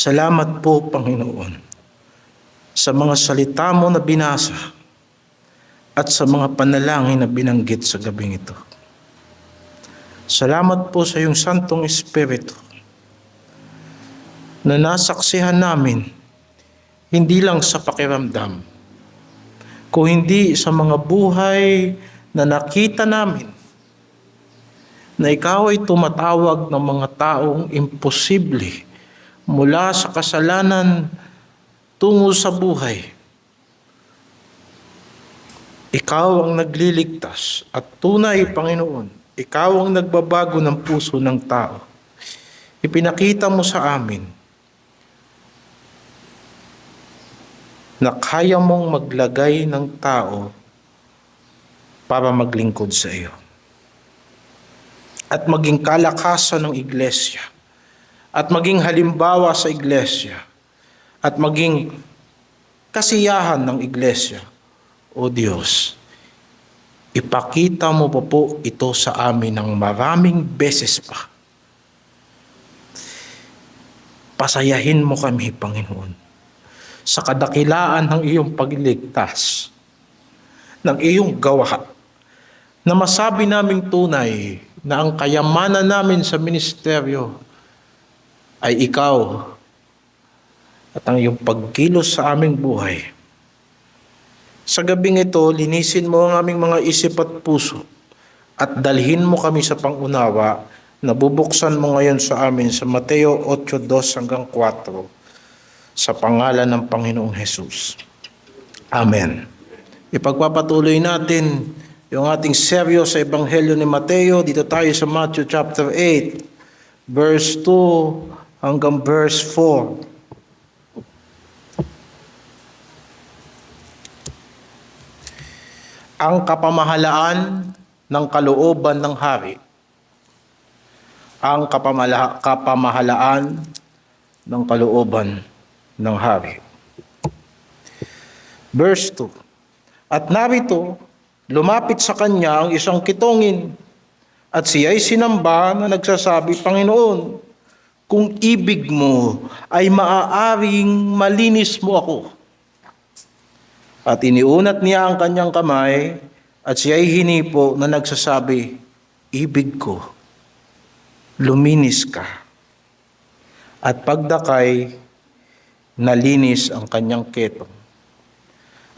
Salamat po, Panginoon, sa mga salita mo na binasa at sa mga panalangin na binanggit sa gabing ito. Salamat po sa iyong Santong Espiritu na nasaksihan namin hindi lang sa pakiramdam, kung hindi sa mga buhay na nakita namin na ikaw ay tumatawag ng mga taong imposible mula sa kasalanan tungo sa buhay. Ikaw ang nagliligtas at tunay, Panginoon, ikaw ang nagbabago ng puso ng tao. Ipinakita mo sa amin na kaya mong maglagay ng tao para maglingkod sa iyo. At maging kalakasan ng iglesia. At maging halimbawa sa iglesia. At maging kasiyahan ng iglesia. O Diyos, ipakita mo po ito sa amin ng maraming beses pa. Pasayahin mo kami, Panginoon, sa kadakilaan ng iyong pagliligtas, ng iyong gawa, na masabi naming tunay na ang kayamanan namin sa ministeryo ay ikaw at ang iyong pagkilos sa aming buhay. Sa gabing ito, linisin mo ang aming mga isip at puso at dalhin mo kami sa pangunawa na bubuksan mo ngayon sa amin sa Mateo 8:2-4 sa pangalan ng Panginoong Hesus. Amen. Ipagpapatuloy natin yung ating seryo sa Ebanghelyo ni Mateo. Dito tayo sa Matthew chapter 8, verse 2 hanggang verse 4. Ang kapamahalaan ng kalooban ng hari. Ang kapamahalaan ng kalooban ng hari. Verse 2. At narito, lumapit sa kanya ang isang kitongin, at siya'y sinamba na nagsasabi, Panginoon, kung ibig mo ay maaaring malinis mo ako. At iniunat niya ang kanyang kamay, at siya'y hinipo na nagsasabi, ibig ko, luminis ka. At pagdakay, nalinis ang kanyang ketong.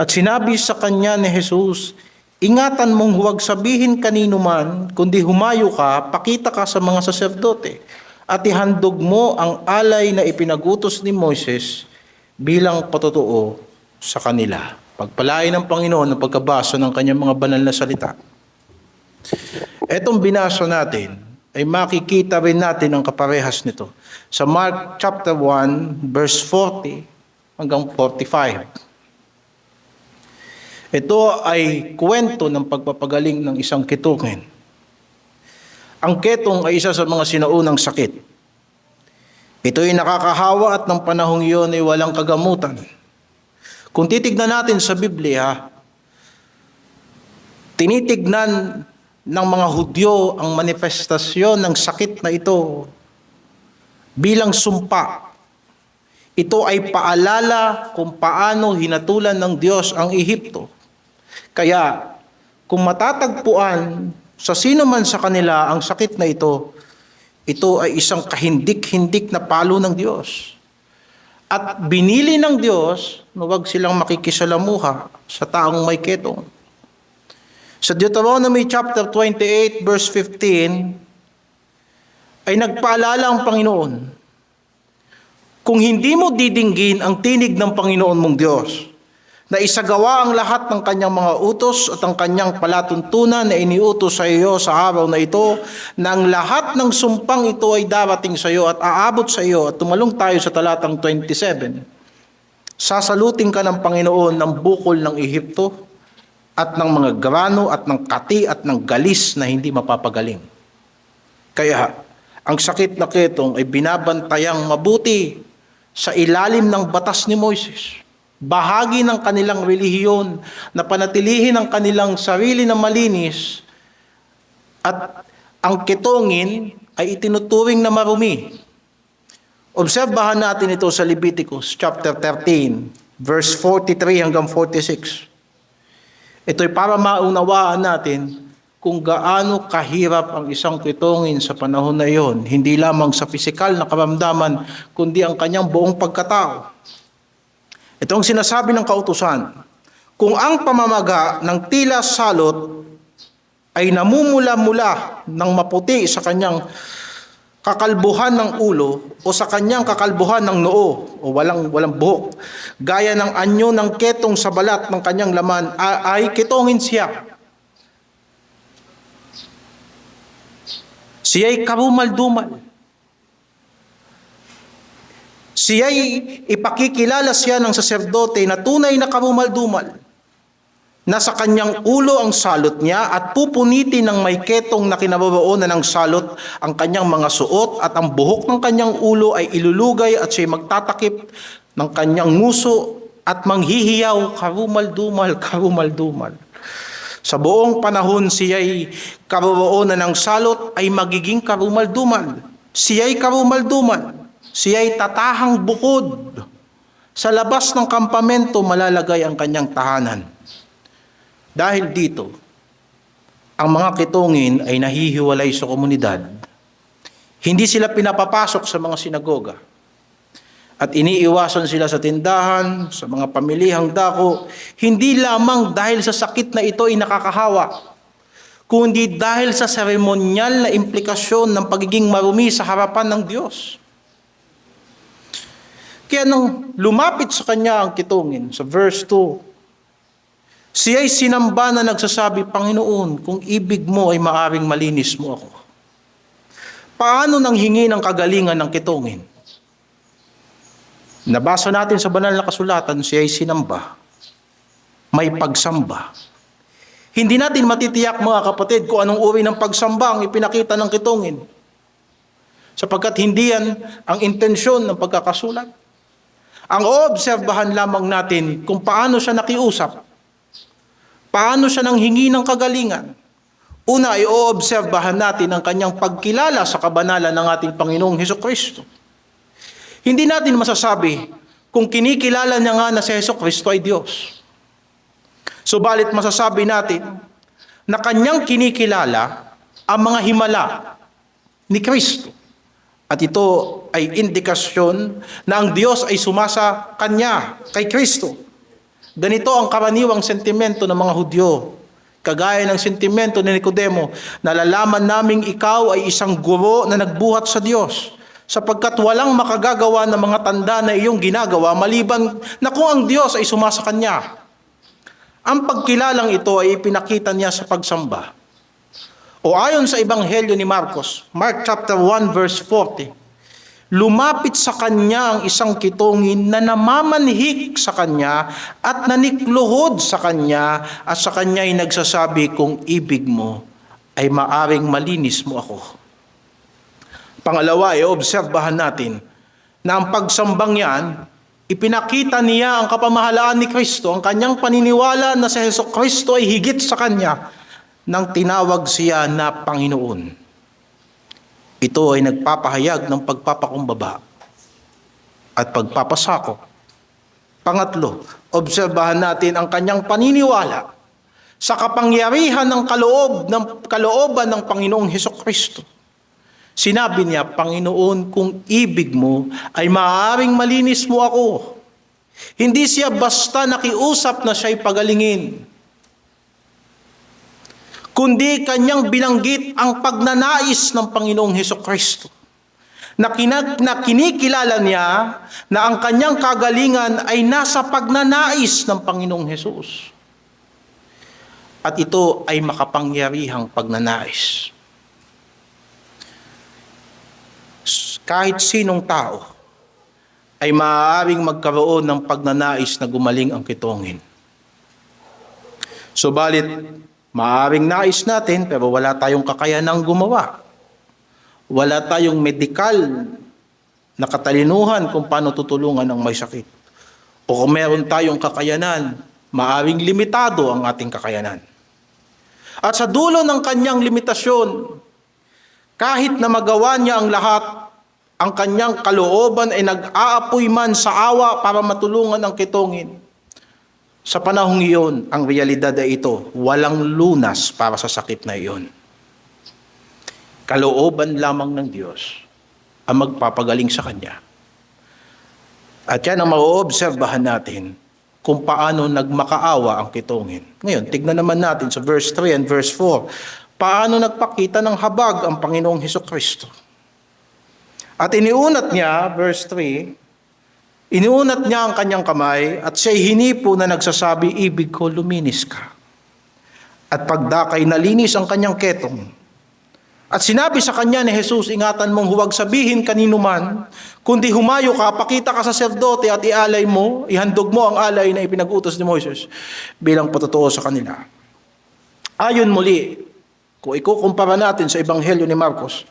At sinabi sa kanya ni Jesus, ingatan mong huwag sabihin kanino man, kundi humayo ka, pakita ka sa mga saserdote, at ihandog mo ang alay na ipinagutos ni Moises bilang patotoo sa kanila. Pagpalain ng Panginoon ang pagkabasa ng kanyang mga banal na salita. Etong binasa natin ay makikita rin natin ang kaparehas nito sa Mark chapter 1 verse 40 hanggang 45. Ito ay kwento ng pagpapagaling ng isang kitongin. Ang ketong ay isa sa mga sinaunang sakit. Ito ay nakakahawa at ng panahong iyon ay walang kagamutan. Kung titignan natin sa Biblia, tinitignan ng mga Hudyo ang manifestasyon ng sakit na ito bilang sumpa. Ito ay paalala kung paano hinatulan ng Diyos ang Ehipto. Kaya, kung matatagpuan sa sino man sa kanila ang sakit na ito ay isang kahindik-hindik na palo ng Diyos. At binili ng Diyos na huwag silang makikisalamuha sa taong may ketong. Sa Deuteronomy chapter 28 verse 15 ay nagpaalala ang Panginoon, kung hindi mo didinggin ang tinig ng Panginoon mong Diyos, na isagawa ang lahat ng kanyang mga utos at ang kanyang palatuntunan na iniutos sa iyo sa araw na ito, na ang lahat ng sumpang ito ay darating sa iyo at aabot sa iyo, at tumalong tayo sa talatang 27. Sasalutin ka ng Panginoon ng bukol ng Ehipto at ng mga grano at ng kati at ng galis na hindi mapapagaling. Kaya, ang sakit na ketong ay binabantayang mabuti sa ilalim ng batas ni Moises. Bahagi ng kanilang relihiyon na panatilihin ang kanilang sarili na malinis, at ang ketongin ay itinuturing na marumi. Obserbahan natin ito sa Leviticus chapter 13, verse 43 hanggang 46. Ito'y para maunawaan natin kung gaano kahirap ang isang kitungin sa panahon na iyon, hindi lamang sa pisikal na karamdaman, kundi ang kanyang buong pagkatao. Ito ang sinasabi ng kautusan. Kung ang pamamaga ng tila salot ay namumula-mula ng maputi sa kanyang kakalbuhan ng ulo o sa kanyang kakalbuhan ng noo o walang buhok, gaya ng anyo ng ketong sa balat ng kanyang laman, ay kitungin siya. Siya'y karumal-dumal. Siya'y ipakikilala siya ng saserdote na tunay na karumal-dumal. Nasa kanyang ulo ang salot niya at pupunitin ng may ketong na kinaroroonan ng salot ang kanyang mga suot, at ang buhok ng kanyang ulo ay ilulugay at siya'y magtatakip ng kanyang nguso at manghihiyaw karumal-dumal, karumal-dumal. Sa buong panahon siya'y karoroonan ng salot ay magiging karumal-dumal. Siya'y karumal-dumal. Siya'y tatahang bukod. Sa labas ng kampamento malalagay ang kanyang tahanan. Dahil dito, ang mga kitungin ay nahihiwalay sa komunidad. Hindi sila pinapapasok sa mga sinagoga. At iniiwasan sila sa tindahan, sa mga pamilihang dako, hindi lamang dahil sa sakit na ito ay nakakahawa, kundi dahil sa seremonyal na implikasyon ng pagiging marumi sa harapan ng Diyos. Kaya nung lumapit sa kanya ang kitungin, sa verse 2, siya'y sinamba na nagsasabi, Panginoon, kung ibig mo ay maaring malinis mo ako. Paano nang hingi ng kagalingan ng kitungin? Nabasa natin sa banal na kasulatan, siya'y sinamba. May pagsamba. Hindi natin matitiyak, mga kapatid, kung anong uri ng pagsamba ang ipinakita ng kitungin. Sapagkat hindi yan ang intensyon ng pagkakasulat. Ang oobserbahan lamang natin kung paano siya nakiusap. Paano siya nang hingi ng kagalingan? Una ay oobserbahan natin ang kanyang pagkilala sa kabanalan ng ating Panginoong Hesukristo. Hindi natin masasabi kung kinikilala niya nga na si Hesukristo ay Diyos. Subalit masasabi natin na kanyang kinikilala ang mga himala ni Kristo. At ito ay indikasyon na ang Diyos ay sumasa kanya, kay Kristo. Ganito ang karaniwang sentimento ng mga Hudyo. Kagaya ng sentimento ni Nicodemo, nalalaman naming ikaw ay isang guro na nagbuhat sa Diyos, sapagkat walang makagagawa ng mga tanda na iyong ginagawa maliban na kung ang Diyos ay sumasa kanya. Ang pagkilalang ito ay ipinakita niya sa pagsamba. O ayon sa Ebanghelyo ni Marcos, Mark chapter 1 verse 40, lumapit sa kanya ang isang kitungin na namamanhik sa kanya at nanikluhod sa kanya, at sa kanya ay nagsasabi, kung ibig mo ay maaring malinis mo ako. Pangalawa, obserbahan natin na ang pagsambang yan, ipinakita niya ang kapamahalaan ni Kristo, ang kanyang paniniwala na si Hesukristo ay higit sa kanya, nang tinawag siya na Panginoon. Ito ay nagpapahayag ng pagpapakumbaba at pagpapasakop. Pangatlo, obserbahan natin ang kanyang paniniwala sa kapangyarihan ng kalooban ng Panginoong Hesukristo. Sinabi niya, Panginoon, kung ibig mo ay maaaring malinis mo ako. Hindi siya basta nakiusap na siya'y pagalingin, kundi kanyang binanggit ang pagnanais ng Panginoong Hesukristo. Na kinikilala niya na ang kanyang kagalingan ay nasa pagnanais ng Panginoong Hesus. At ito ay makapangyarihang pagnanais. Kahit sinong tao ay maaaring magkaroon ng pagnanais na gumaling ang kitungin. Subalit, maaaring nais natin pero wala tayong kakayanang gumawa. Wala tayong medikal na katalinuhan kung paano tutulungan ang may sakit. O kung meron tayong kakayanan, maaaring limitado ang ating kakayanan. At sa dulo ng kanyang limitasyon, kahit na magawa niya ang lahat, ang kanyang kalooban ay nag-aapoy man sa awa para matulungan ang kitongin. Sa panahong iyon, ang realidad ay ito, walang lunas para sa sakit na iyon. Kalooban lamang ng Diyos ang magpapagaling sa kanya. At yan ang mauobserbahan natin kung paano nagmakaawa ang kitongin. Ngayon, tignan naman natin sa verse 3 and verse 4. Paano nagpakita ng habag ang Panginoong Hesukristo? At iniunat niya, verse 3, iniunat niya ang kanyang kamay at siya'y hinipo na nagsasabi, ibig ko, luminis ka. At pagdakay, nalinis ang kanyang ketong. At sinabi sa kanya ni Jesus, ingatan mong huwag sabihin kanino man, kundi humayo ka, pakita ka sa saserdote at ialay mo, ihandog mo ang alay na ipinag-utos ni Moises bilang patotoo sa kanila. Ayon muli, kung ikukumpara natin sa Ebanghelyo ni Marcos,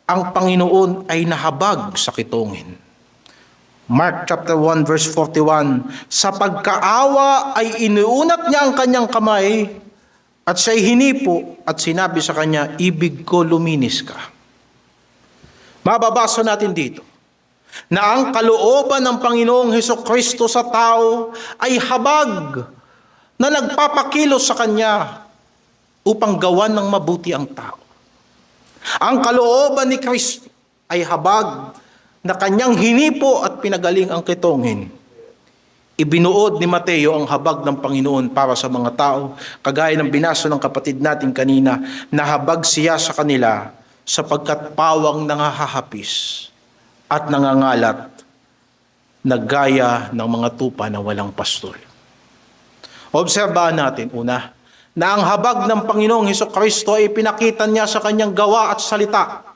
ang Panginoon ay nahabag sa kitongin. Mark chapter 1 verse 41, sa pagkaawa ay iniunat niya ang kanyang kamay at siya'y hinipo at sinabi sa kanya, ibig ko, luminis ka. Mababasa natin dito na ang kalooban ng Panginoong Hesukristo sa tao ay habag na nagpapakilos sa kanya upang gawan ng mabuti ang tao. Ang kalooban ni Kristo ay habag na kanyang hinipo at pinagaling ang kitongin. Ibinuod ni Mateo ang habag ng Panginoon para sa mga tao, kagaya ng binasa ng kapatid natin kanina, na habag siya sa kanila sapagkat pawang nangahahapis at nangangalat na gaya ng mga tupa na walang pastol. Obserbahan natin, una, na ang habag ng Panginoong Hesukristo ay pinakita niya sa kanyang gawa at salita.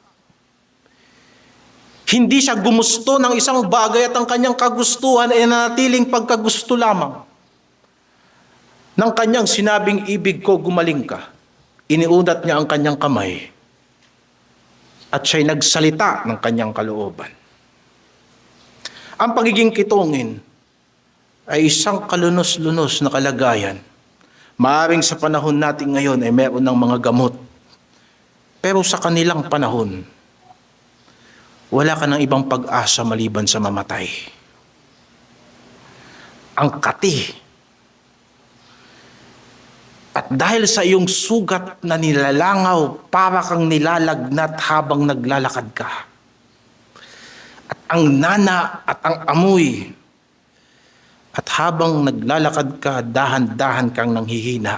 Hindi siya gumusto ng isang bagay at ang kanyang kagustuhan ay nanatiling pagkagusto lamang. Nang kanyang sinabing, ibig ko, gumaling ka, iniunat niya ang kanyang kamay at siya'y nagsalita ng kanyang kalooban. Ang pagiging kitongin ay isang kalunos-lunos na kalagayan. Maaring sa panahon natin ngayon ay meron ng mga gamot. Pero sa kanilang panahon, wala ka ng ibang pag-asa maliban sa mamatay. Ang kati. At dahil sa iyong sugat na nilalangaw, para kang nilalagnat habang naglalakad ka. At ang nana at ang amoy, at habang naglalakad ka, dahan-dahan kang nanghihina.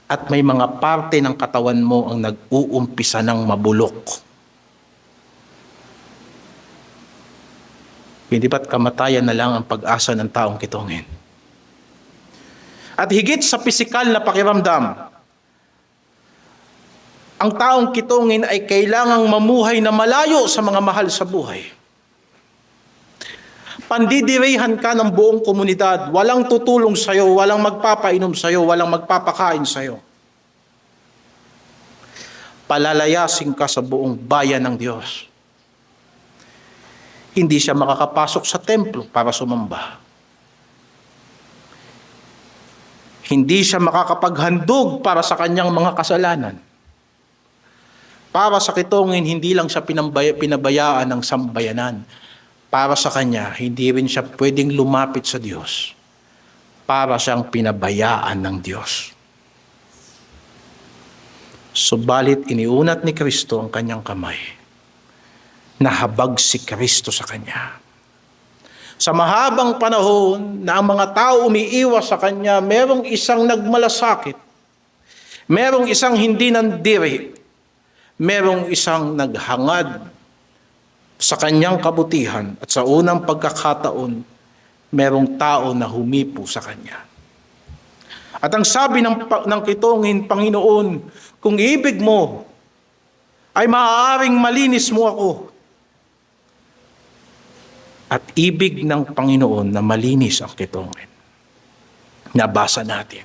At may mga parte ng katawan mo ang nag-uumpisa ng mabulok. Hindi ba't kamatayan na lang ang pag-asa ng taong kitongin? At higit sa pisikal na pakiramdam, ang taong kitongin ay kailangang mamuhay na malayo sa mga mahal sa buhay. Pandidirihan ka ng buong komunidad, walang tutulong sa'yo, walang magpapainom sa'yo, walang magpapakain sa'yo. Palalayasin ka sa buong bayan ng Diyos. Hindi siya makakapasok sa templo para sumamba. Hindi siya makakapaghandog para sa kanyang mga kasalanan. Para sa kitongin, hindi lang siya pinabayaan ng sambayanan. Para sa kanya, hindi rin siya pwedeng lumapit sa Diyos. Para siyang pinabayaan ng Diyos. Subalit iniunat ni Kristo ang kanyang kamay. Nahabag si Kristo sa kanya. Sa mahabang panahon na ang mga tao umiiwas sa kanya, merong isang nagmalasakit. Merong isang hindi nandiri. Merong isang naghangad sa kanyang kabutihan at sa unang pagkakataon, merong tao na humipo sa kanya. At ang sabi ng kitongin, Panginoon, kung ibig mo, ay maaaring malinis mo ako. At ibig ng Panginoon na malinis ang kitongin. Nabasa natin.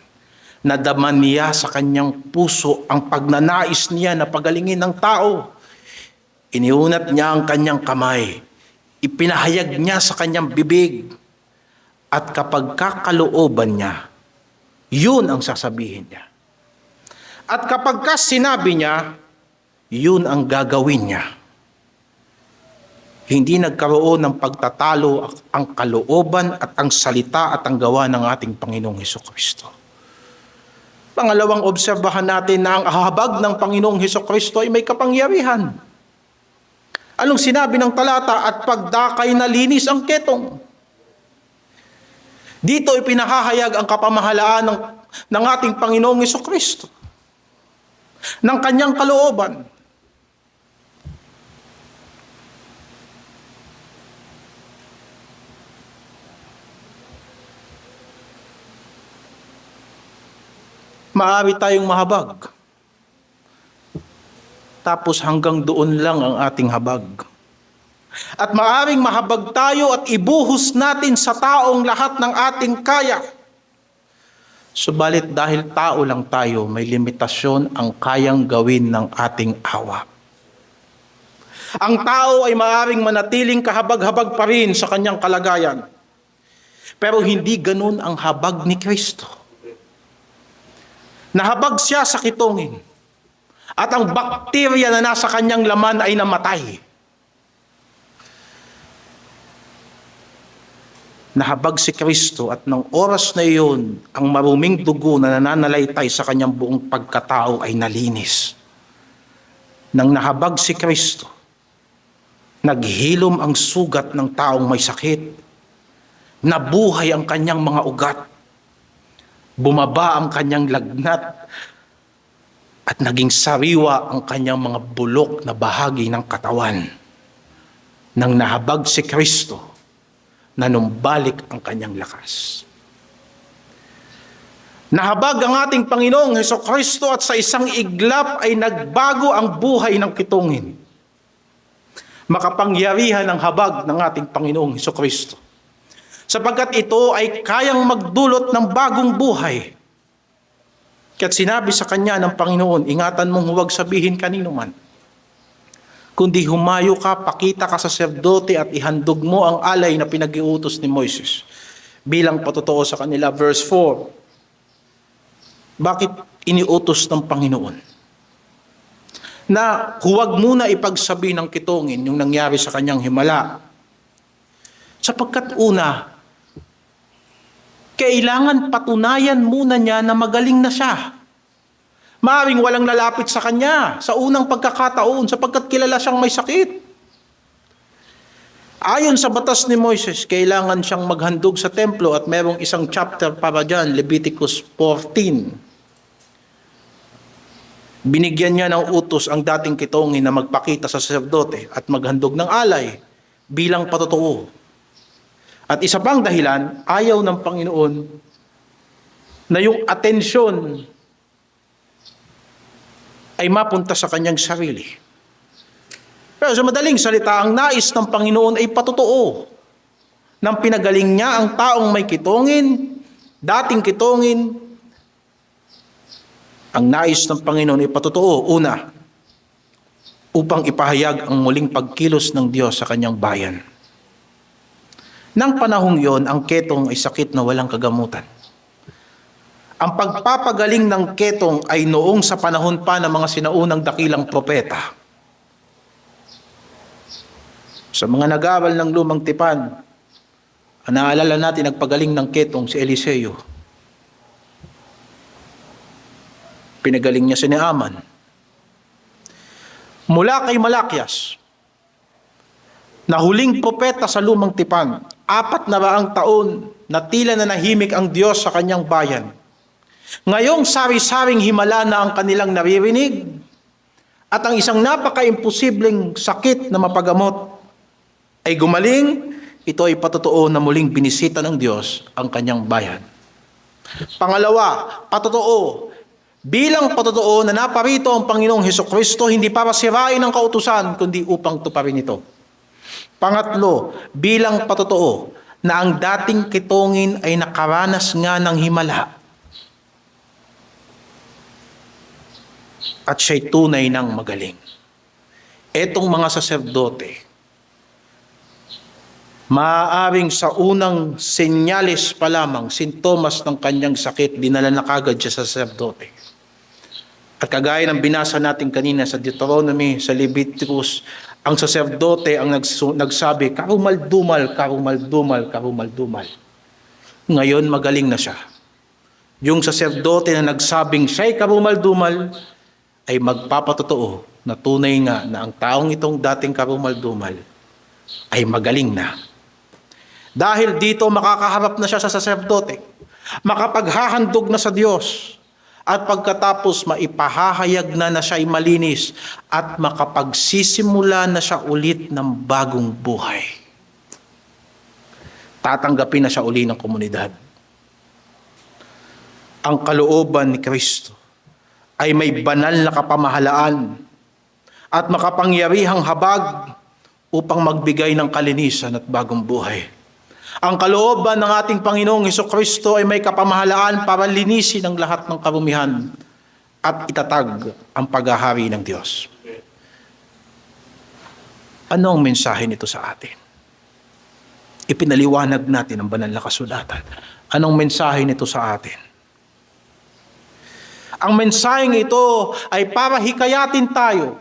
Nadaman niya sa kanyang puso ang pagnanais niya na pagalingin ng tao. Iniunat niya ang kanyang kamay. Ipinahayag niya sa kanyang bibig. At kapag kakalooban niya, yun ang sasabihin niya. At kapag sinabi niya, yun ang gagawin niya. hindi nagkaroon ng pagtatalo ang kalooban at ang salita at ang gawa ng ating Panginoong Hesukristo. Pangalawang, obserbahan natin na ang habag ng Panginoong Hesukristo ay may kapangyarihan. Anong sinabi ng talata? At pagdakay na linis ang ketong. Dito ay pinahahayag ang kapamahalaan ng ating Panginoong Hesukristo, ng kanyang kalooban. Maaari tayong mahabag, tapos hanggang doon lang ang ating habag. At maaaring mahabag tayo at ibuhos natin sa taong lahat ng ating kaya. Subalit dahil tao lang tayo, may limitasyon ang kayang gawin ng ating awa. Ang tao ay maaaring manatiling kahabag-habag pa rin sa kanyang kalagayan. Pero hindi ganun ang habag ni Kristo. Nahabag siya sa kitongin at ang bakterya na nasa kanyang laman ay namatay. Nahabag si Kristo at ng oras na iyon, ang maruming dugo na nananalaytay sa kanyang buong pagkatao ay nalinis. Nang nahabag si Kristo, naghilom ang sugat ng taong may sakit, nabuhay ang kanyang mga ugat, bumaba ang kanyang lagnat, at naging sariwa ang kanyang mga bulok na bahagi ng katawan. Nang nahabag si Kristo, nanumbalik ang kanyang lakas. Nahabag ang ating Panginoong Hesukristo at sa isang iglap ay nagbago ang buhay ng kitongin. Makapangyarihan ang habag ng ating Panginoong Hesukristo, sapagkat ito ay kayang magdulot ng bagong buhay. Kaya't sinabi sa kanya ng Panginoon, ingatan mong huwag sabihin kanino man, kundi humayo ka, pakita ka sa saserdote at ihandog mo ang alay na pinag-iutos ni Moises bilang patotoo sa kanila. Verse 4, bakit iniutos ng Panginoon na huwag muna ipagsabi ng kitongin yung nangyari sa kanyang himala? Sapagkat una, kailangan patunayan muna niya na magaling na siya. Maaaring walang lalapit sa kanya sa unang pagkakataon sapagkat kilala siyang may sakit. Ayon sa batas ni Moises, kailangan siyang maghandog sa templo at merong isang chapter para dyan, Leviticus 14. Binigyan niya ng utos ang dating kitongin na magpakita sa saserdote at maghandog ng alay bilang patotoo. At isa pang dahilan, ayaw ng Panginoon na yung atensyon ay mapunta sa kanyang sarili. Pero sa madaling salita, ang nais ng Panginoon ay patotoo. Nang pinagaling niya ang taong may kitongin, dating kitongin, ang nais ng Panginoon ay patotoo. Una, upang ipahayag ang muling pagkilos ng Diyos sa kanyang bayan. Nang panahong yon, ang ketong ay sakit na walang kagamutan. Ang pagpapagaling ng ketong ay noong sa panahon pa ng mga sinaunang dakilang propeta. Sa mga nag-aaral ng Lumang Tipan, naalala natin nagpagaling ng ketong si Eliseo. Pinagaling niya si Naaman. Mula kay Malakias, na huling propeta sa Lumang Tipan, 400 taon na tila na nahimik ang Diyos sa kanyang bayan. Ngayong sari-saring himala na ang kanilang naririnig at ang isang napaka-imposibleng sakit na mapagamot ay gumaling, ito ay patotoo na muling binisita ng Diyos ang kanyang bayan. Pangalawa, patotoo. Bilang patotoo na naparito ang Panginoong Hesukristo hindi para sirain ang kautusan kundi upang tuparin ito. Pangatlo, bilang patotoo na ang dating kitongin ay nakaranas nga ng himala at siya'y tunay ng magaling. Etong mga saserdote, maaaring sa unang senyales pa lamang, sintomas ng kanyang sakit, dinala na kagad siya sa saserdote. At kagaya ng binasa natin kanina sa Deuteronomy, sa Leviticus, Ang saserdote ang nagsabi, karumal-dumal, karumal-dumal, karumal-dumal. Ngayon magaling na siya. Yung saserdote na nagsabing siya'y karumal-dumal ay magpapatotoo na tunay nga na ang taong itong dating karumal-dumal ay magaling na. Dahil dito makakaharap na siya sa saserdote, makapaghahandog na sa Diyos, at pagkatapos maipahahayag na siya ay malinis at makapagsisimula na siya ulit ng bagong buhay. Tatanggapin na siya uli ng komunidad. Ang kalooban ni Kristo ay may banal na kapamahalaan at makapangyarihang habag upang magbigay ng kalinisan at bagong buhay. Ang kalooban ng ating Panginoong Hesukristo ay may kapamahalaan para linisin ang lahat ng karumihan at itatag ang paghahari ng Diyos. Ano ang mensahe nito sa atin? Ipinaliwanag natin ang banal na kasulatan. Anong mensahe nito sa atin? Ang mensaheng ito ay para hikayatin tayo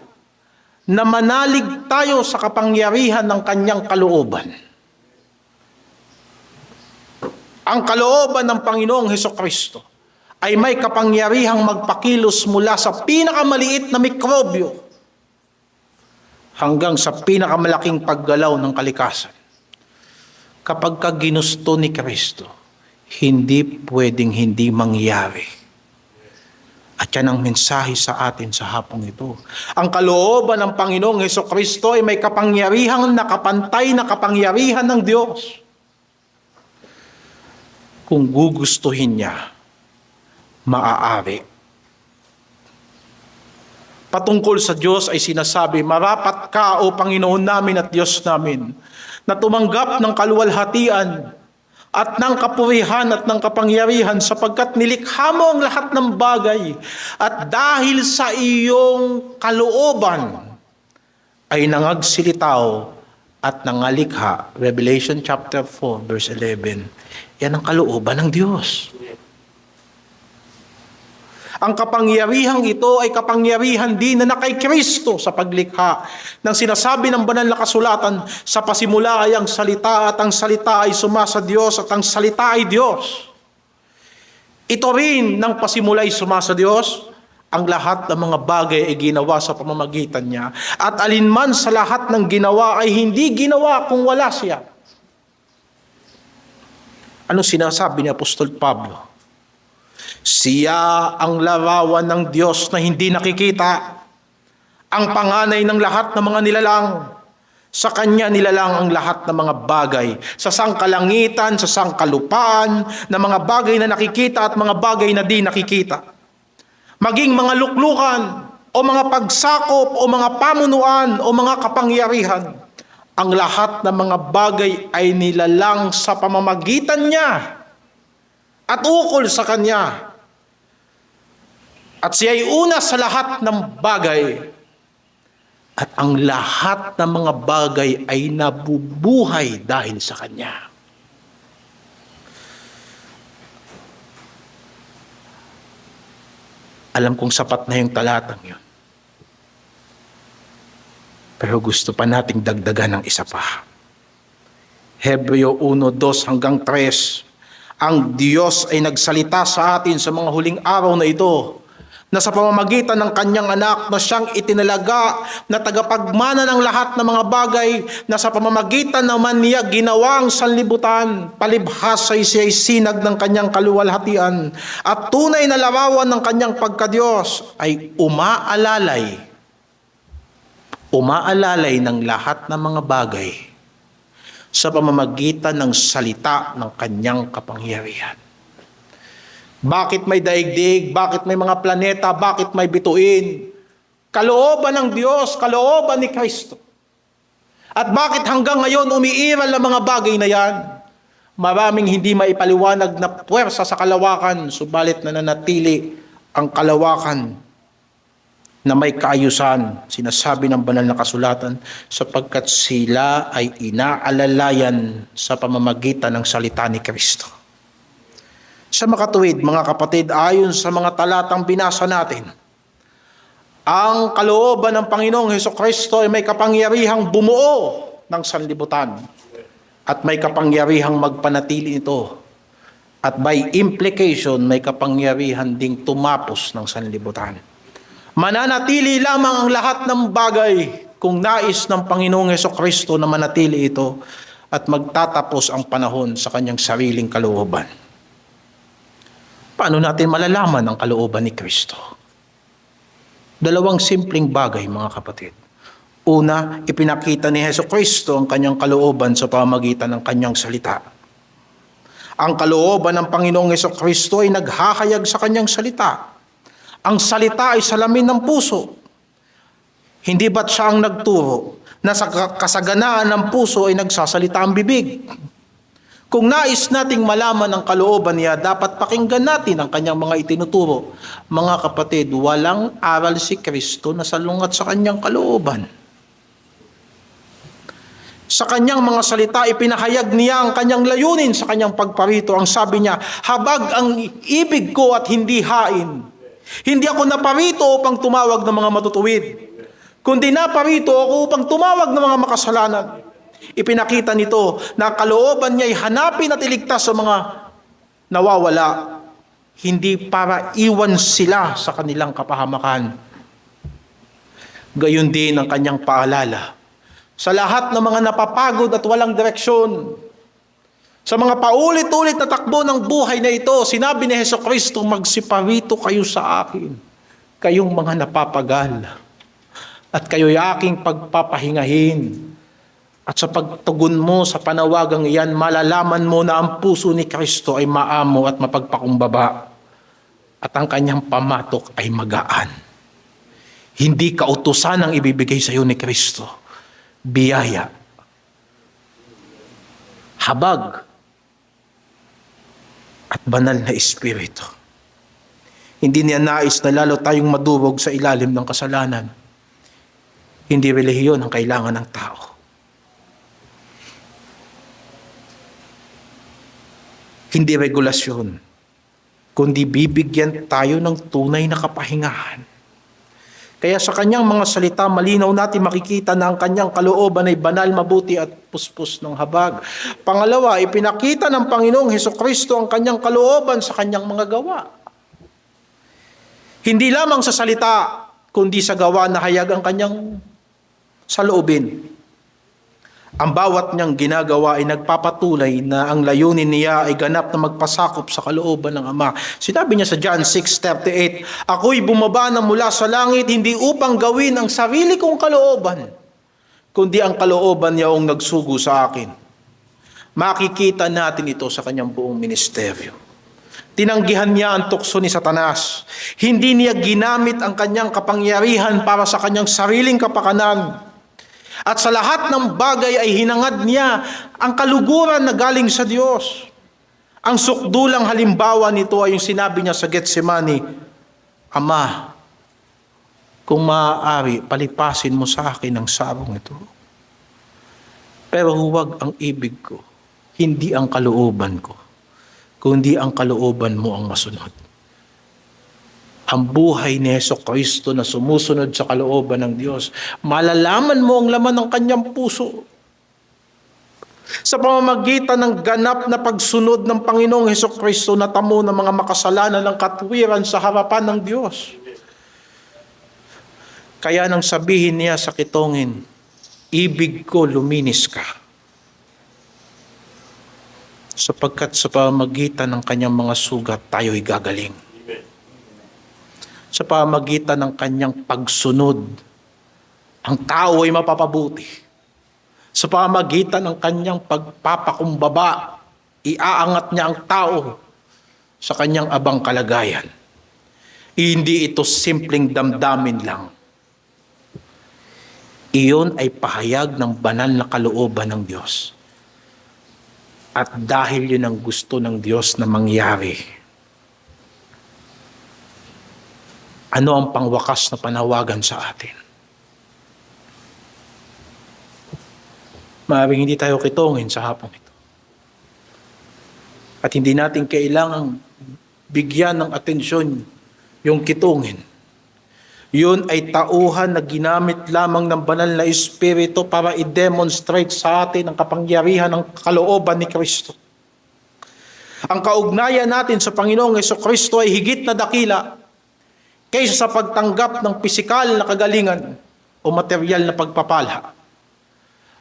na manalig tayo sa kapangyarihan ng kanyang kalooban. Ang kalooban ng Panginoong Hesukristo ay may kapangyarihang magpakilos mula sa pinakamaliit na mikrobyo hanggang sa pinakamalaking paggalaw ng kalikasan. Kapag ginusto ni Kristo, hindi pwedeng hindi mangyari. At yan ang mensahe sa atin sa hapong ito. Ang kalooban ng Panginoong Hesukristo ay may kapangyarihang nakapantay na kapangyarihan ng Diyos. Kung gugustuhin niya, maaari. Patungkol sa Diyos ay sinasabi, marapat ka o Panginoon namin at Diyos namin, na tumanggap ng kaluwalhatian at ng kapurihan at ng kapangyarihan sapagkat nilikha mo ang lahat ng bagay at dahil sa iyong kalooban ay nangagsilitaw at nangalikha. Revelation chapter 4 verse 11. Yan ang kalooban ng Diyos. Ang kapangyarihang ito ay kapangyarihan din na kay Kristo sa paglikha. Nang sinasabi ng banal na kasulatan, sa pasimula ay ang salita at ang salita ay sumasa Diyos at ang salita ay Diyos. Ito rin ng pasimula ay sumasa Diyos, ang lahat ng mga bagay ay ginawa sa pamamagitan niya. At alinman sa lahat ng ginawa ay hindi ginawa kung wala siya. Ano sinasabi ni Apostol Pablo? Siya ang larawan ng Diyos na hindi nakikita, ang panganay ng lahat ng mga nilalang. Sa Kanya nilalang ang lahat ng mga bagay, sa sangkalangitan, sa sangkalupaan, na mga bagay na nakikita at mga bagay na di nakikita. Maging mga luklukan, o mga pagsakop, o mga pamunuan, o mga kapangyarihan. Ang lahat ng mga bagay ay nilalang sa pamamagitan niya at ukol sa Kanya. At siya ay una sa lahat ng bagay. At ang lahat ng mga bagay ay nabubuhay dahil sa Kanya. Alam kong sapat na yung talatang yun. Pero gusto pa nating dagdagan ng isa pa. Hebreo 1:2 hanggang 3. Ang Diyos ay nagsalita sa atin sa mga huling araw na ito, na sa pamamagitan ng Kanyang anak na siyang itinalaga na tagapagmana ng lahat ng mga bagay, na sa pamamagitan naman niya ginawa ang sanlibutan, palibhas ay siya'y sinag ng Kanyang kaluwalhatian, at tunay na larawan ng Kanyang pagkadiyos ay umaalalay ng lahat ng mga bagay sa pamamagitan ng salita ng Kanyang kapangyarihan. Bakit may daigdig? Bakit may mga planeta? Bakit may bituin? Kalooban ng Diyos, kalooban ni Kristo. At bakit hanggang ngayon umiiral ang mga bagay na yan? Maraming hindi maipaliwanag na puwersa sa kalawakan, subalit nananatili ang kalawakan na may kaayusan, sinasabi ng banal na kasulatan, sapagkat sila ay inaalalayan sa pamamagitan ng salita ni Kristo. Sa makatuwid, mga kapatid, ayon sa mga talatang binasa natin, Ang kalooban ng Panginoong Hesukristo ay may kapangyarihang bumuo ng sanlibutan at may kapangyarihang magpanatili ito. At by implication, may kapangyarihan ding tumapos ng sanlibutan. Mananatili lamang ang lahat ng bagay kung nais ng Panginoong Hesukristo na manatili ito at magtatapos ang panahon sa kanyang sariling kalooban. Paano natin malalaman ang kalooban ni Kristo? Dalawang simpleng bagay, mga kapatid. Una, ipinakita ni Hesukristo ang kanyang kalooban sa pamamagitan ng kanyang salita. Ang kalooban ng Panginoong Hesukristo ay naghahayag sa kanyang salita. Ang salita ay salamin ng puso. Hindi ba't siya ang nagturo na sa kasaganaan ng puso ay nagsasalita ang bibig? Kung nais nating malaman ang kalooban niya, dapat pakinggan natin ang kanyang mga itinuturo. Mga kapatid, walang aral si Kristo na salungat sa kanyang kalooban. Sa kanyang mga salita, ipinahayag niya ang kanyang layunin sa kanyang pagparito. Ang sabi niya, habag ang ibig ko at hindi hain. Hindi ako naparito upang tumawag ng mga matutuwid, kundi naparito ako upang tumawag ng mga makasalanan. Ipinakita nito na kalooban niya ay hanapin at iligtas sa mga nawawala, hindi para iwan sila sa kanilang kapahamakan. Gayon din ang kanyang paalala sa lahat ng mga napapagod at walang direksyon. Sa mga paulit-ulit na takbo ng buhay na ito, sinabi ni Hesukristo, magsiparito kayo sa akin, kayong mga napapagal, at kayo'y aking pagpapahingahin. At sa pagtugon mo sa panawagang iyan, malalaman mo na ang puso ni Kristo ay maamo at mapagpakumbaba, at ang kanyang pamatok ay magaan. Hindi kautusan ang ibibigay sa iyo ni Kristo, biyaya, habag, at banal na espiritu. Hindi niya nais na lalo tayong madurog sa ilalim ng kasalanan. Hindi relihiyon ang kailangan ng tao. Hindi regulasyon, kundi bibigyan tayo ng tunay na kapahingahan. Kaya sa kanyang mga salita, malinaw natin makikita na ang kanyang kalooban ay banal, mabuti at puspos ng habag. Pangalawa, ipinakita ng Panginoong Hesukristo ang kanyang kalooban sa kanyang mga gawa. Hindi lamang sa salita, kundi sa gawa na hayag ang kanyang saloobin. Ang bawat niyang ginagawa ay nagpapatuloy na ang layunin niya ay ganap na magpasakop sa kalooban ng Ama. Sinabi niya sa John 6:38, ako'y bumaba na mula sa langit hindi upang gawin ang sarili kong kalooban, kundi ang kalooban niya ang nagsugo sa akin. Makikita natin ito sa kanyang buong ministeryo. Tinanggihan niya ang tukso ni Satanas. Hindi niya ginamit ang kanyang kapangyarihan para sa kanyang sariling kapakanan. At sa lahat ng bagay ay hinangad niya ang kaluguran na galing sa Diyos. Ang sukdulang halimbawa nito ay yung sinabi niya sa Getsemani, Ama, kung maaari, palipasin mo sa akin ang sabong ito. Pero huwag ang ibig ko, hindi ang kalooban ko, kundi ang kalooban mo ang masunod. Ang buhay ni Hesukristo na sumusunod sa kalooban ng Diyos, malalaman mo ang laman ng kanyang puso. Sa pamamagitan ng ganap na pagsunod ng Panginoong Hesukristo, natamo ng mga makasalanan ng katwiran sa harapan ng Diyos. Kaya nang sabihin niya sa kitongin, ibig ko luminis ka. Sapagkat sa pamamagitan ng kanyang mga sugat, tayo'y gagaling. Sa pamagitan ng kanyang pagsunod, ang tao ay mapapabuti. Sa pamagitan ng kanyang pagpapakumbaba, iaangat niya ang tao sa kanyang abang kalagayan. Hindi ito simpleng damdamin lang. Iyon ay pahayag ng banal na kalooban ng Diyos. At dahil yun ang gusto ng Diyos na mangyari, ano ang pangwakas na panawagan sa atin? Maaaring hindi tayo kitongin sa hapong ito. At hindi natin kailangang bigyan ng atensyon yung kitongin. Yun ay tauhan na ginamit lamang ng banal na Espiritu para i-demonstrate sa atin ang kapangyarihan ng kalooban ni Kristo. Ang kaugnayan natin sa Panginoong Jesucristo ay higit na dakila kaysa sa pagtanggap ng pisikal na kagalingan o material na pagpapala.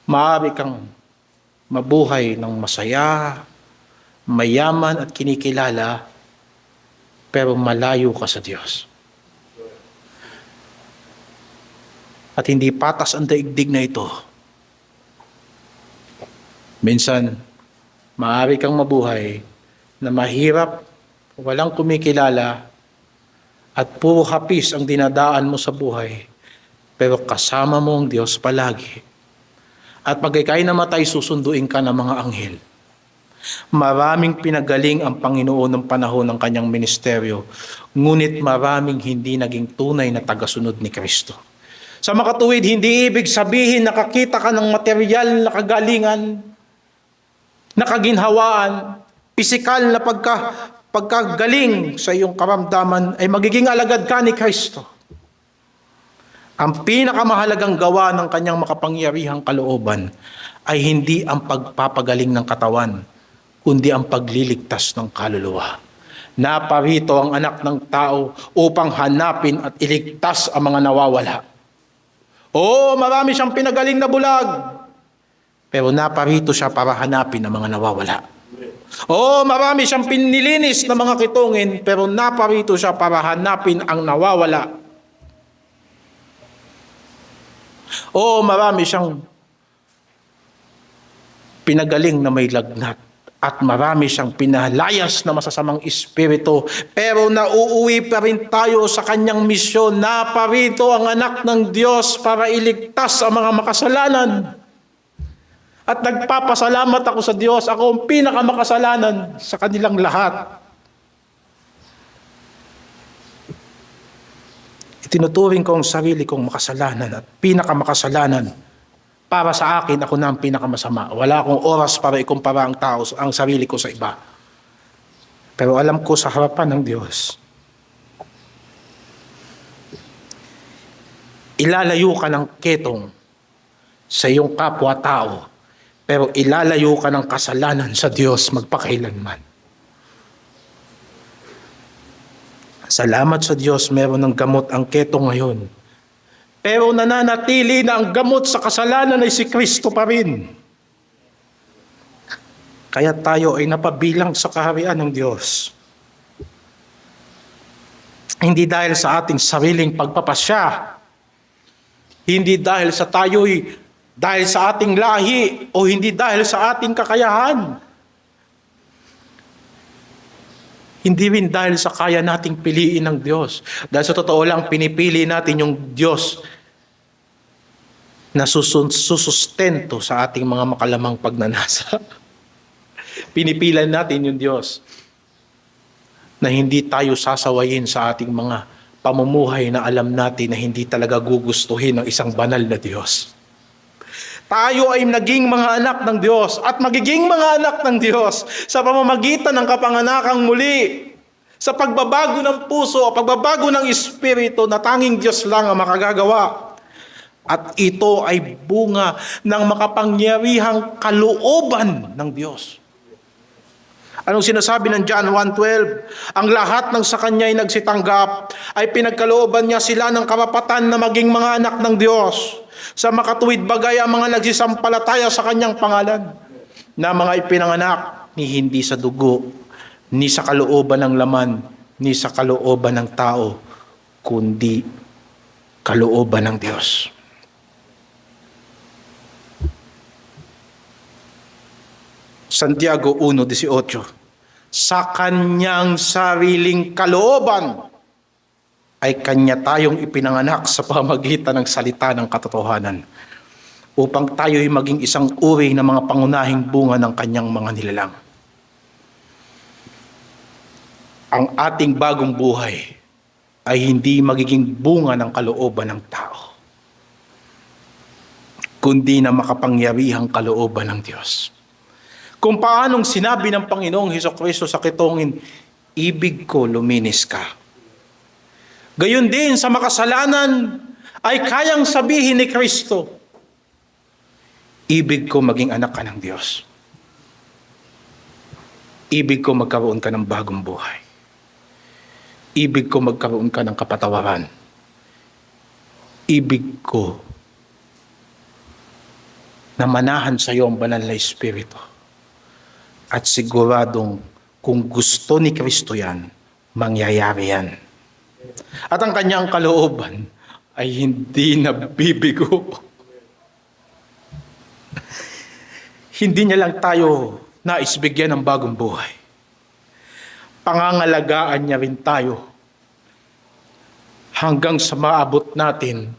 Maaari kang mabuhay ng masaya, mayaman at kinikilala, pero malayo ka sa Diyos. At hindi patas ang daigdig na ito. Minsan, maaari kang mabuhay na mahirap, walang kumikilala, at puro hapis ang dinadaan mo sa buhay, pero kasama mo ang Diyos palagi. At pag ika'y namatay, susunduin ka ng mga anghel. Maraming pinagaling ang Panginoon ng panahon ng kanyang ministeryo, ngunit maraming hindi naging tunay na tagasunod ni Kristo. Sa makatuwid, hindi ibig sabihin nakakita ka ng material na kagalingan, na kaginhawaan, pisikal na pagkagaling sa iyong karamdaman ay magiging alagad ka ni Kristo. Ang pinakamahalagang gawa ng kanyang makapangyarihang kalooban ay hindi ang pagpapagaling ng katawan, kundi ang pagliligtas ng kaluluwa. Naparito ang anak ng tao upang hanapin at iligtas ang mga nawawala. Marami siyang pinagaling na bulag, pero naparito siya para hanapin ang mga nawawala. Marami siyang pinilinis na mga kitungin, pero naparito siya para hanapin ang nawawala. Marami siyang pinagaling na may lagnat, at marami siyang pinalayas na masasamang espiritu, pero nauuwi pa rin tayo sa kanyang misyon. Naparito ang anak ng Diyos para iligtas ang mga makasalanan. At nagpapasalamat ako sa Diyos, ako ang pinakamakasalanan sa kanilang lahat. Itinuturing ko ang sarili kong makasalanan at pinakamakasalanan. Para sa akin, ako na ang pinakamasama. Wala akong oras para ikumpara ang tao, ang sarili ko sa iba. Pero alam ko sa harapan ng Diyos, ilalayo ka ng ketong sa iyong kapwa-tao, pero ilalayo ka ng kasalanan sa Diyos magpakailanman. Salamat sa Diyos, meron ng gamot ang ketong ngayon. Pero nananatili na ang gamot sa kasalanan ay si Kristo pa rin. Kaya tayo ay napabilang sa kaharian ng Diyos. Hindi dahil sa ating sariling pagpapasya. Hindi dahil sa dahil sa ating lahi o hindi dahil sa ating kakayahan. Hindi rin dahil sa kaya nating piliin ng Diyos. Dahil sa totoo lang, pinipili natin yung Diyos na susustento sa ating mga makalamang pagnanasa. Pinipilan natin yung Diyos na hindi tayo sasawayin sa ating mga pamumuhay na alam natin na hindi talaga gugustuhin ng isang banal na Diyos. Tayo ay naging mga anak ng Diyos at magiging mga anak ng Diyos sa pamamagitan ng kapanganakang muli, sa pagbabago ng puso o pagbabago ng espiritu na tanging Diyos lang ang makagagawa. At ito ay bunga ng makapangyarihang kalooban ng Diyos. Anong sinasabi ng John 1:12? Ang lahat ng sa Kanya ay nagsitanggap ay pinagkalooban niya sila ng karapatan na maging mga anak ng Diyos. Sa makatuwid bagay ang mga nagsisampalataya sa Kanyang pangalan, na mga ipinanganak ni hindi sa dugo, ni sa kalooban ng laman, ni sa kalooban ng tao, kundi kalooban ng Diyos. Santiago 1:18, sa kanyang sariling kalooban ay kanya tayong ipinanganak sa pamamagitan ng salita ng katotohanan, upang tayo'y maging isang uri ng mga pangunahing bunga ng kanyang mga nilalang. Ang ating bagong buhay ay hindi magiging bunga ng kalooban ng tao, kundi na makapangyarihang kalooban ng Diyos. Kung paanong sinabi ng Panginoong Hesukristo sa kitongin, ibig ko luminis ka. Gayon din sa makasalanan ay kayang sabihin ni Kristo, ibig ko maging anak ka ng Diyos. Ibig ko magkaroon ka ng bagong buhay. Ibig ko magkaroon ka ng kapatawaran. Ibig ko na manahan sa iyo ang banal na Espiritu. At siguradong kung gusto ni Kristo yan, mangyayari yan. At ang kanyang kalooban ay hindi nabibigo. Hindi niya lang tayo nais bigyan ng bagong buhay. Pangangalagaan niya rin tayo hanggang sa maabot natin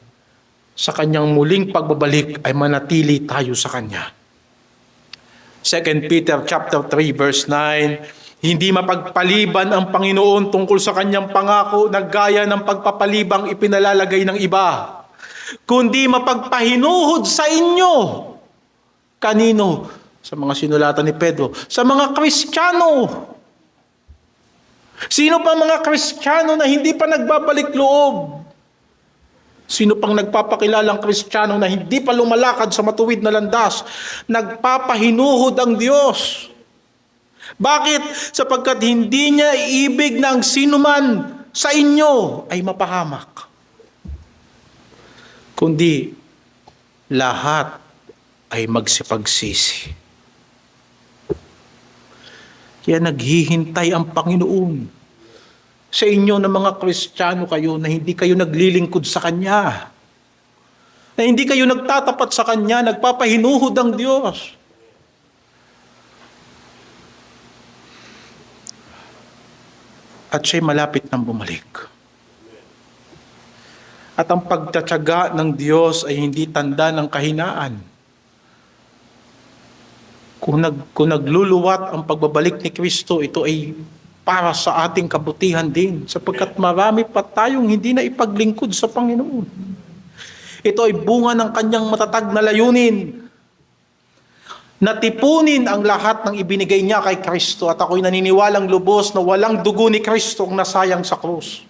sa kanyang muling pagbabalik ay manatili tayo sa kanya. 2 Peter chapter 3 verse 9, hindi mapagpaliban ang Panginoon tungkol sa kanyang pangako na gaya ng pagpapalibang ipinalalagay ng iba, kundi mapagpahinuhod sa inyo. Kanino? Sa mga sinulatan ni Pedro. Sa mga Kristiyano. Sino pa mga Kristiyano na hindi pa nagbabalik loob? Sino pang nagpapakilalang Kristiyano na hindi pa lumalakad sa matuwid na landas? Nagpapahinuhod ang Diyos. Bakit? Sapagkat hindi niya ibig ng sinuman sa inyo ay mapahamak. Kundi lahat ay magsipagsisi. Kaya naghihintay ang Panginoon sa inyo na mga Kristiyano kayo na hindi kayo naglilingkod sa Kanya. Na hindi kayo nagtatapat sa Kanya, nagpapahinuhod ang Diyos. At siya'y malapit nang bumalik. At ang pagtatyaga ng Diyos ay hindi tanda ng kahinaan. Kung nagluluwat ang pagbabalik ni Kristo, ito ay para sa ating kabutihan din, sapagkat marami pa tayong hindi na ipaglingkod sa Panginoon. Ito ay bunga ng kanyang matatag na layunin. Natipunin ang lahat ng ibinigay niya kay Kristo at ako'y naniniwalang lubos na walang dugo ni Kristo ang nasayang sa krus.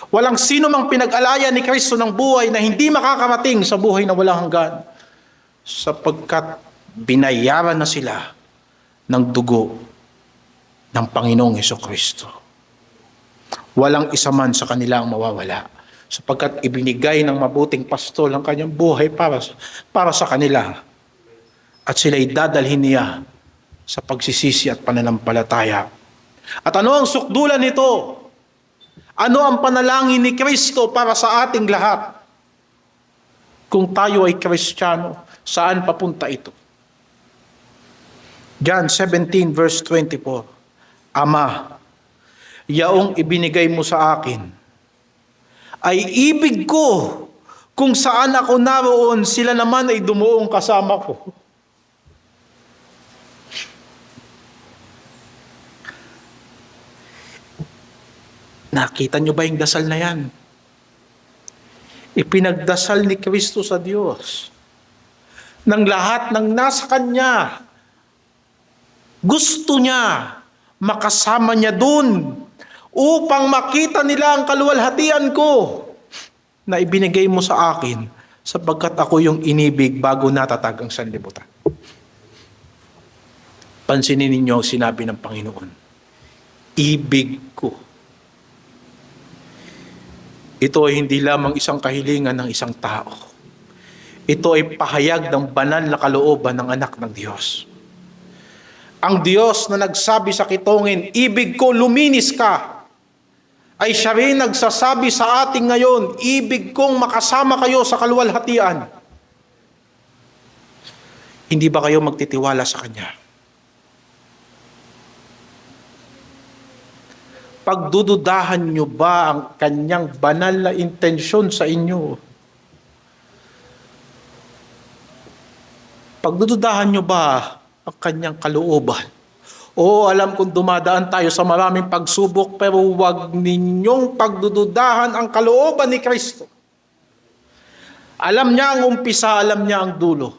Walang sino mang pinag-alaya ni Kristo ng buhay na hindi makakarating sa buhay na walang hanggan. Sapagkat binayaran na sila ng dugo ng Panginoong Hesukristo. Walang isa man sa kanila ang mawawala. Sapagkat ibinigay ng mabuting pastol ang kanyang buhay para sa kanila. At sila'y dadalhin niya sa pagsisisi at pananampalataya. At ano ang sukdulan nito? Ano ang panalangin ni Kristo para sa ating lahat? Kung tayo ay Kristiyano, saan papunta ito? John 17 verse 24, Ama, yaong ibinigay mo sa akin, ay ibig ko, kung saan ako naroon, sila naman ay dumuong kasama ko. Nakita nyo ba yung dasal na yan? Ipinagdasal ni Kristo sa Diyos ng lahat ng nasa Kanya. Gusto niya makasama niya dun upang makita nila ang kaluwalhatian ko na ibinigay mo sa akin sapagkat ako yung inibig bago natatag ang sanlibutan. Pansinin ninyo ang sinabi ng Panginoon. Ibig ko. Ito ay hindi lamang isang kahilingan ng isang tao. Ito ay pahayag ng banal na kalooban ng anak ng Diyos. Ang Diyos na nagsabi sa kitongin, ibig ko, luminis ka, ay siya rin nagsasabi sa ating ngayon, ibig kong makasama kayo sa kaluwalhatian. Hindi ba kayo magtitiwala sa Kanya? Pagdududahan nyo ba ang Kanyang banal na intensyon sa inyo? Pagdududahan nyo ba ang Kanyang kalooban? Oo, alam kong dumadaan tayo sa maraming pagsubok, pero huwag ninyong pagdududahan ang kalooban ni Kristo. Alam niya ang umpisa, alam niya ang dulo.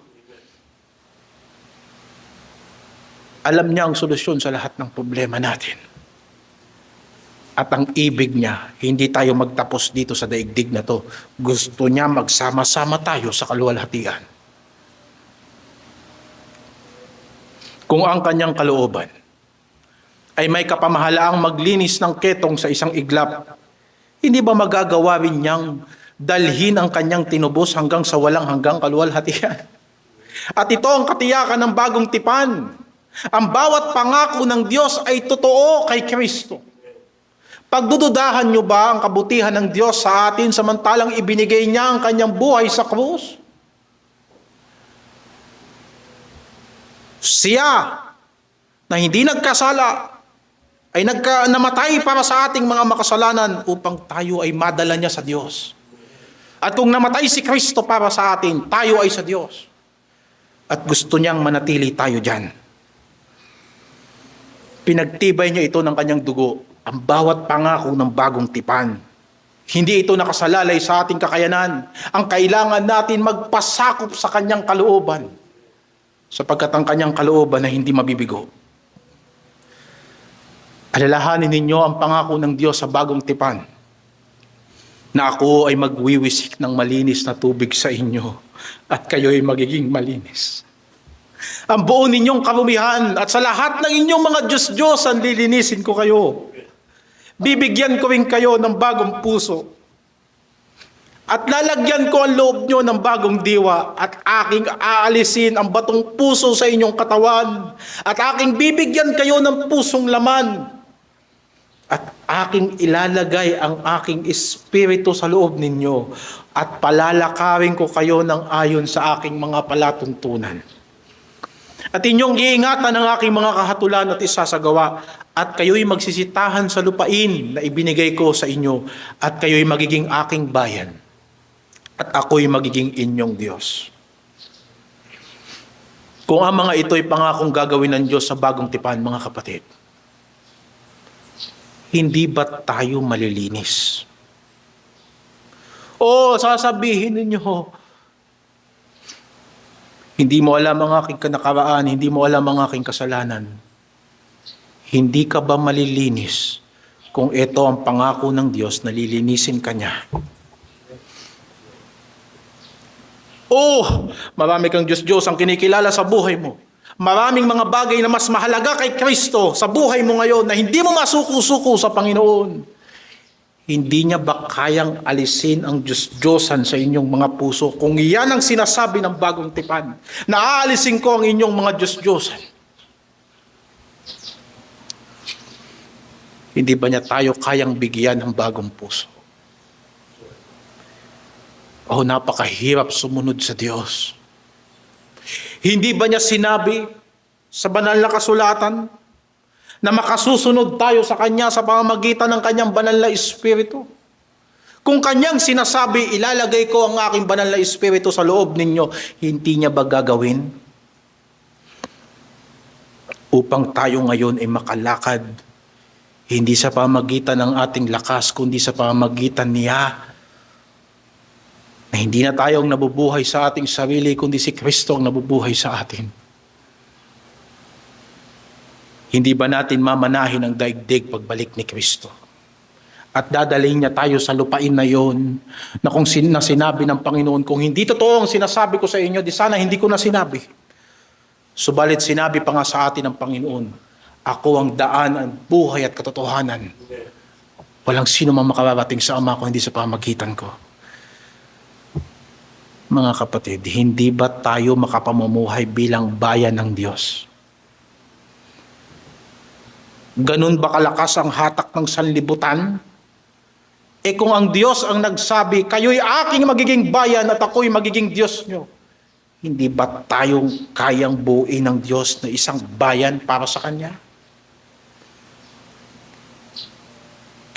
Alam niya ang solusyon sa lahat ng problema natin. At ang ibig niya, hindi tayo magtapos dito sa daigdig na to. Gusto niya magsama-sama tayo sa kaluwalhatian. Kung ang kanyang kalooban ay may kapamahalaang maglinis ng ketong sa isang iglap, hindi ba magagawa rin niyang dalhin ang kanyang tinubos hanggang sa walang hanggang kaluwalhatian? At ito ang katiyakan ng bagong tipan. Ang bawat pangako ng Diyos ay totoo kay Kristo. Pagdududahan niyo ba ang kabutihan ng Diyos sa atin samantalang ibinigay niya ang kanyang buhay sa krus? Siya na hindi nagkasala ay namatay para sa ating mga makasalanan upang tayo ay madala niya sa Diyos. At kung namatay si Kristo para sa atin, tayo ay sa Diyos. At gusto niyang manatili tayo dyan. Pinagtibay niya ito ng kanyang dugo, ang bawat pangako ng bagong tipan. Hindi ito nakasalalay sa ating kakayanan. Ang kailangan natin magpasakop sa kanyang kalooban, sapagkat ang kanyang kalooban na hindi mabibigo. Alalahanin ninyo ang pangako ng Diyos sa bagong tipan, na ako ay magwiwisik ng malinis na tubig sa inyo at kayo ay magiging malinis. Ang buo ninyong karumihan at sa lahat ng inyong mga Diyos-Diyosan lilinisin ko kayo. Bibigyan ko rin kayo ng bagong puso. At lalagyan ko ang loob nyo ng bagong diwa at aking aalisin ang batong puso sa inyong katawan at aking bibigyan kayo ng pusong laman at aking ilalagay ang aking espiritu sa loob ninyo at palalakarin ko kayo ng ayon sa aking mga palatuntunan. At inyong iingatan ang aking mga kahatulan at isasagawa at kayo'y magsisitahan sa lupain na ibinigay ko sa inyo at kayo'y magiging aking bayan at ako'y magiging inyong Diyos. Kung ang mga ito'y pangakong gagawin ng Diyos sa bagong tipan, mga kapatid, hindi ba tayo malilinis? O sasabihin ninyo, hindi mo alam ang aking kanakaraan, hindi mo alam ang aking kasalanan. Hindi ka ba malilinis kung ito ang pangako ng Diyos na lilinisin ka niya? Marami kang Diyos-Diyos ang kinikilala sa buhay mo. Maraming mga bagay na mas mahalaga kay Kristo sa buhay mo ngayon na hindi mo masuko-suko sa Panginoon. Hindi niya ba kayang alisin ang Diyos-Diyosan sa inyong mga puso kung iyan ang sinasabi ng bagong tipan, na aalisin ko ang inyong mga Diyos-Diyosan? Hindi ba niya tayo kayang bigyan ng bagong puso? Napakahirap sumunod sa Diyos. Hindi ba niya sinabi sa banal na kasulatan na makasusunod tayo sa Kanya sa pamamagitan ng Kanyang banal na Espiritu? Kung Kanyang sinasabi, ilalagay ko ang aking banal na Espiritu sa loob ninyo, hindi niya ba gagawin? Upang tayo ngayon ay makalakad, hindi sa pamamagitan ng ating lakas, kundi sa pamamagitan niya, na hindi na tayo ang nabubuhay sa ating sarili, kundi si Kristo ang nabubuhay sa atin. Hindi ba natin mamanahin ang daigdig pagbalik ni Kristo? At dadalhin niya tayo sa lupain na yon na kung sinabi ng Panginoon, kung hindi totoo ang sinasabi ko sa inyo, di sana hindi ko na sinabi. Subalit sinabi pa nga sa atin ng Panginoon, ako ang daan, ang buhay at katotohanan. Walang sino man makarating sa Ama ko hindi sa pamagitan ko. Mga kapatid, hindi ba tayo makapamumuhay bilang bayan ng Diyos? Ganun ba kalakas ang hatak ng sanlibutan? Kung ang Diyos ang nagsabi, kayo'y aking magiging bayan at ako'y magiging Diyos nyo, hindi ba tayong kayang buuin ng Diyos na isang bayan para sa Kanya?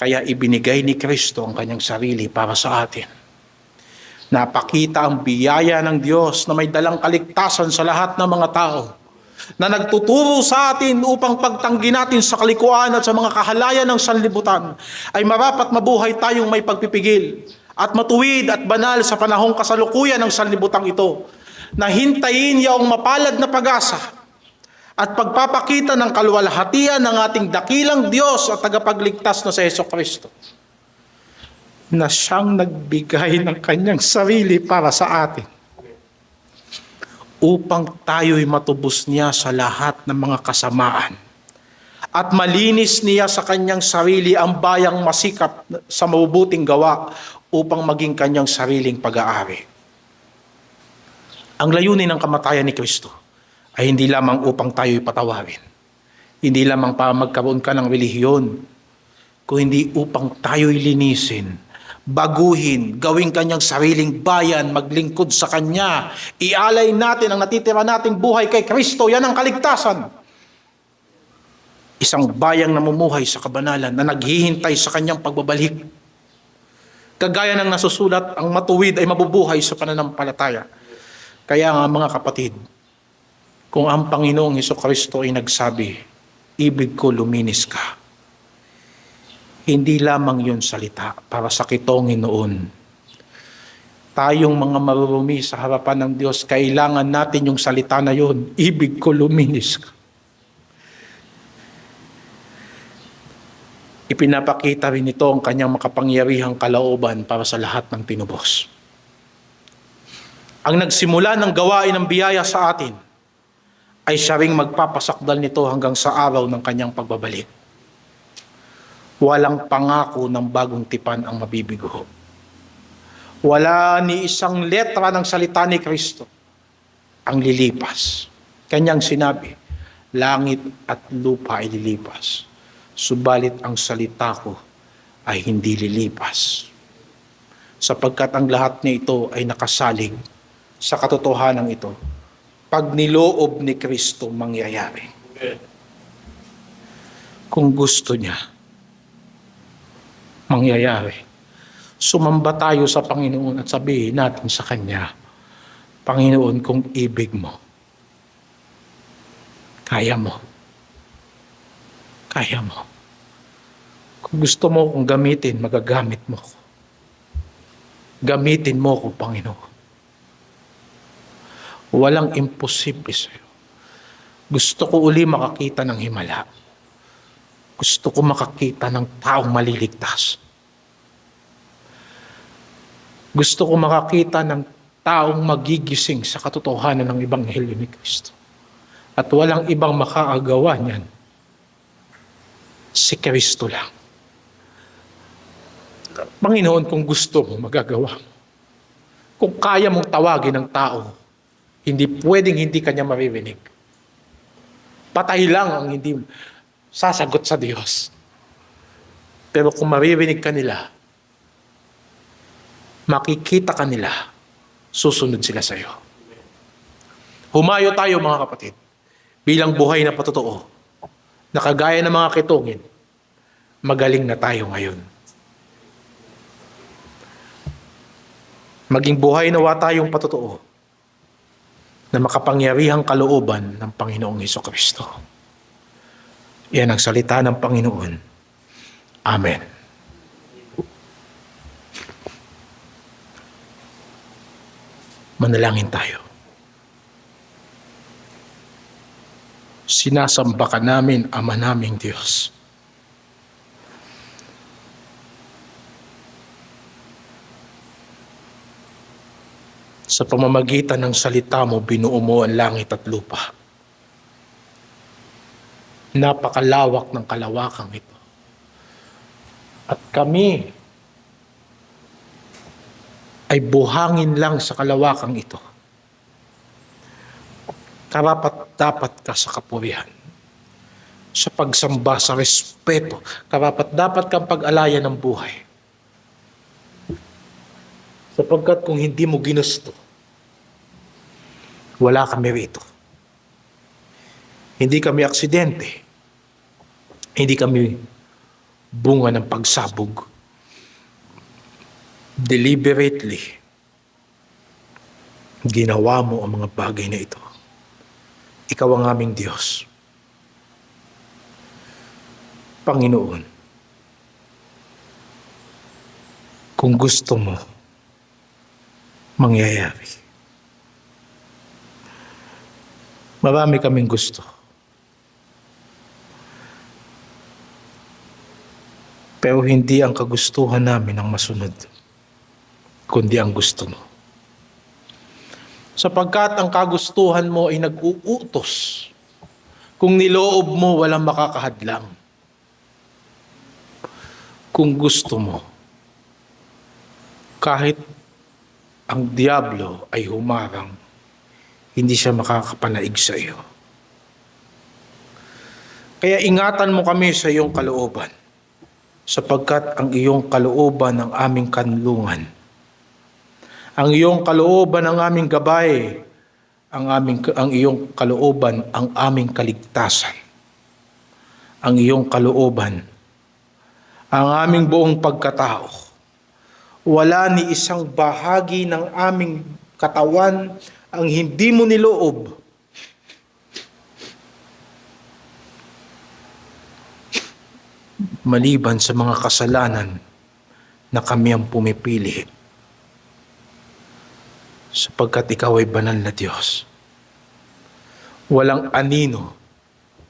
Kaya ibinigay ni Kristo ang Kanyang sarili para sa atin. Napakita ang biyaya ng Diyos na may dalang kaligtasan sa lahat ng mga tao, na nagtuturo sa atin upang pagtanggi natin sa kalikuan at sa mga kahalayan ng sanlibutan ay marapat mabuhay tayong may pagpipigil at matuwid at banal sa panahong kasalukuyan ng sanlibutang ito, na hintayin yaong mapalad na pag-asa at pagpapakita ng kaluwalhatian ng ating dakilang Diyos at tagapagligtas na si Jesucristo, na siyang nagbigay ng kanyang sarili para sa atin upang tayo'y matubos niya sa lahat ng mga kasamaan at malinis niya sa kanyang sarili ang bayang masikap sa mabubuting gawa upang maging kanyang sariling pag-aari. Ang layunin ng kamatayan ni Kristo ay hindi lamang upang tayo'y patawarin, hindi lamang para magkaroon ka ng relihiyon, kundi upang tayo'y linisin, baguhin, gawing kanyang sariling bayan, maglingkod sa kanya, ialay natin ang natitira nating buhay kay Kristo. Yan ang kaligtasan. Isang bayang namumuhay sa kabanalan na naghihintay sa kanyang pagbabalik. Kagaya ng nasusulat, ang matuwid ay mabubuhay sa pananampalataya. Kaya nga mga kapatid, kung ang Panginoong Hesukristo ay nagsabi, ibig ko luminis ka, hindi lamang yun salita para sa kitongin noon. Tayong mga marurumi sa harapan ng Diyos, kailangan natin yung salita na yun, ibig ko luminis ka. Ipinapakita rin ito ang kanyang makapangyarihang kalooban para sa lahat ng tinubos. Ang nagsimula ng gawain ng biyaya sa atin ay siya ring magpapasakdal nito hanggang sa araw ng kanyang pagbabalik. Walang pangako ng bagong tipan ang mabibigo. Wala ni isang letra ng salita ni Kristo ang lilipas. Kanyang sinabi, langit at lupa ay lilipas, subalit ang salita ko ay hindi lilipas. Sapagkat ang lahat niya ito ay nakasalig sa katotohanan ito. Pag niloob ni Kristo mangyayari. Kung gusto niya, mangyayari. Sumamba tayo sa Panginoon at sabihin natin sa Kanya, Panginoon, kung ibig mo, kaya mo. Kaya mo. Kung gusto mo kong gamitin, magagamit mo ko. Gamitin mo ko, Panginoon. Walang imposible sa'yo. Gusto ko uli makakita ng himala. Gusto ko makakita ng taong maliligtas. Gusto ko makakita ng taong magigising sa katotohanan ng Ebanghelyo ni Kristo. At walang ibang makaagawa niyan. Si Kristo lang. Panginoon, kung gusto mo, magagawa mo. Kung kaya mong tawagin ng tao, hindi pwedeng hindi kanya maririnig. Patay lang ang hindi sasagot sa Diyos. Pero kung maririnig ka nila, makikita ka nila, susunod sila sa iyo. Humayo tayo mga kapatid, bilang buhay na patotoo, na kagaya ng mga kitongin, magaling na tayo ngayon. Maging buhay nawa tayong patotoo na makapangyarihang kalooban ng Panginoong Hesukristo. Yan ang salita ng Panginoon. Amen. Manalangin tayo. Sinasamba ka namin, Ama naming Diyos. Sa pamamagitan ng salita mo, binuo mo ang langit at lupa. Napakalawak ng kalawakang ito. At kami ay buhangin lang sa kalawakang ito. Karapat-dapat ka sa kapurihan, sa pagsamba, sa respeto. Karapat-dapat kang pag-alaya ng buhay. Sapagkat kung hindi mo ginusto, wala kami rito. Hindi kami aksidente. Hindi kami bunga ng pagsabog. Deliberately, ginawa mo ang mga bagay na ito. Ikaw ang aming Diyos. Panginoon, kung gusto mo, mangyayari. Marami kaming gusto. Pero hindi ang kagustuhan namin ang masunod, kundi ang gusto mo. Sapagkat ang kagustuhan mo ay nag-uutos. Kung niloob mo, walang makakahadlang. Kung gusto mo, kahit ang diablo ay humarang, hindi siya makakapanaig sa iyo. Kaya ingatan mo kami sa iyong kalooban, sapagkat ang iyong kalooban ang aming kanlungan. Ang iyong kalooban ang aming gabay, ang iyong kalooban ang aming kaligtasan. Ang iyong kalooban ang aming buong pagkatao. Wala ni isang bahagi ng aming katawan ang hindi mo niloob. Maliban sa mga kasalanan na kami ang pumipili. Sapagkat ikaw ay banal na Diyos. Walang anino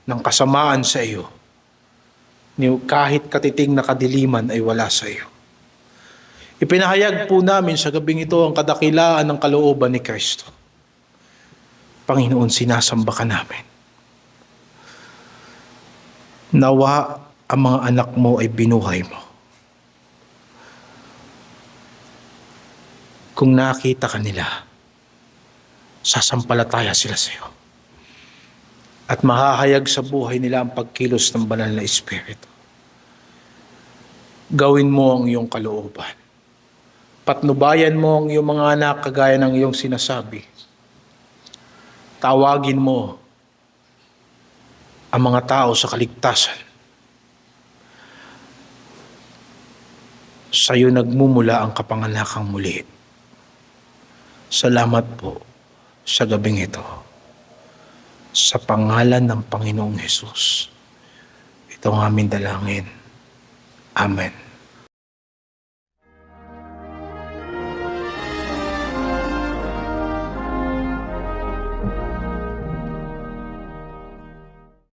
ng kasamaan sa iyo. Kahit katiting na kadiliman ay wala sa iyo. Ipinahayag po namin sa gabing ito ang kadakilaan ng kalooban ni Kristo. Panginoon, sinasamba ka namin. Nawa ang mga anak mo ay binuhay mo. Kung nakita ka nila, sasampalataya sila sa iyo. At mahahayag sa buhay nila ang pagkilos ng banal na Espiritu. Gawin mo ang iyong kalooban. Patnubayan mo ang iyong mga anak kagaya ng iyong sinasabi. Tawagin mo ang mga tao sa kaligtasan. Sa iyo nagmumula ang kapanganakang muli. Salamat po sa gabing ito. Sa pangalan ng Panginoong Hesus. Ito ang aming dalangin. Amen.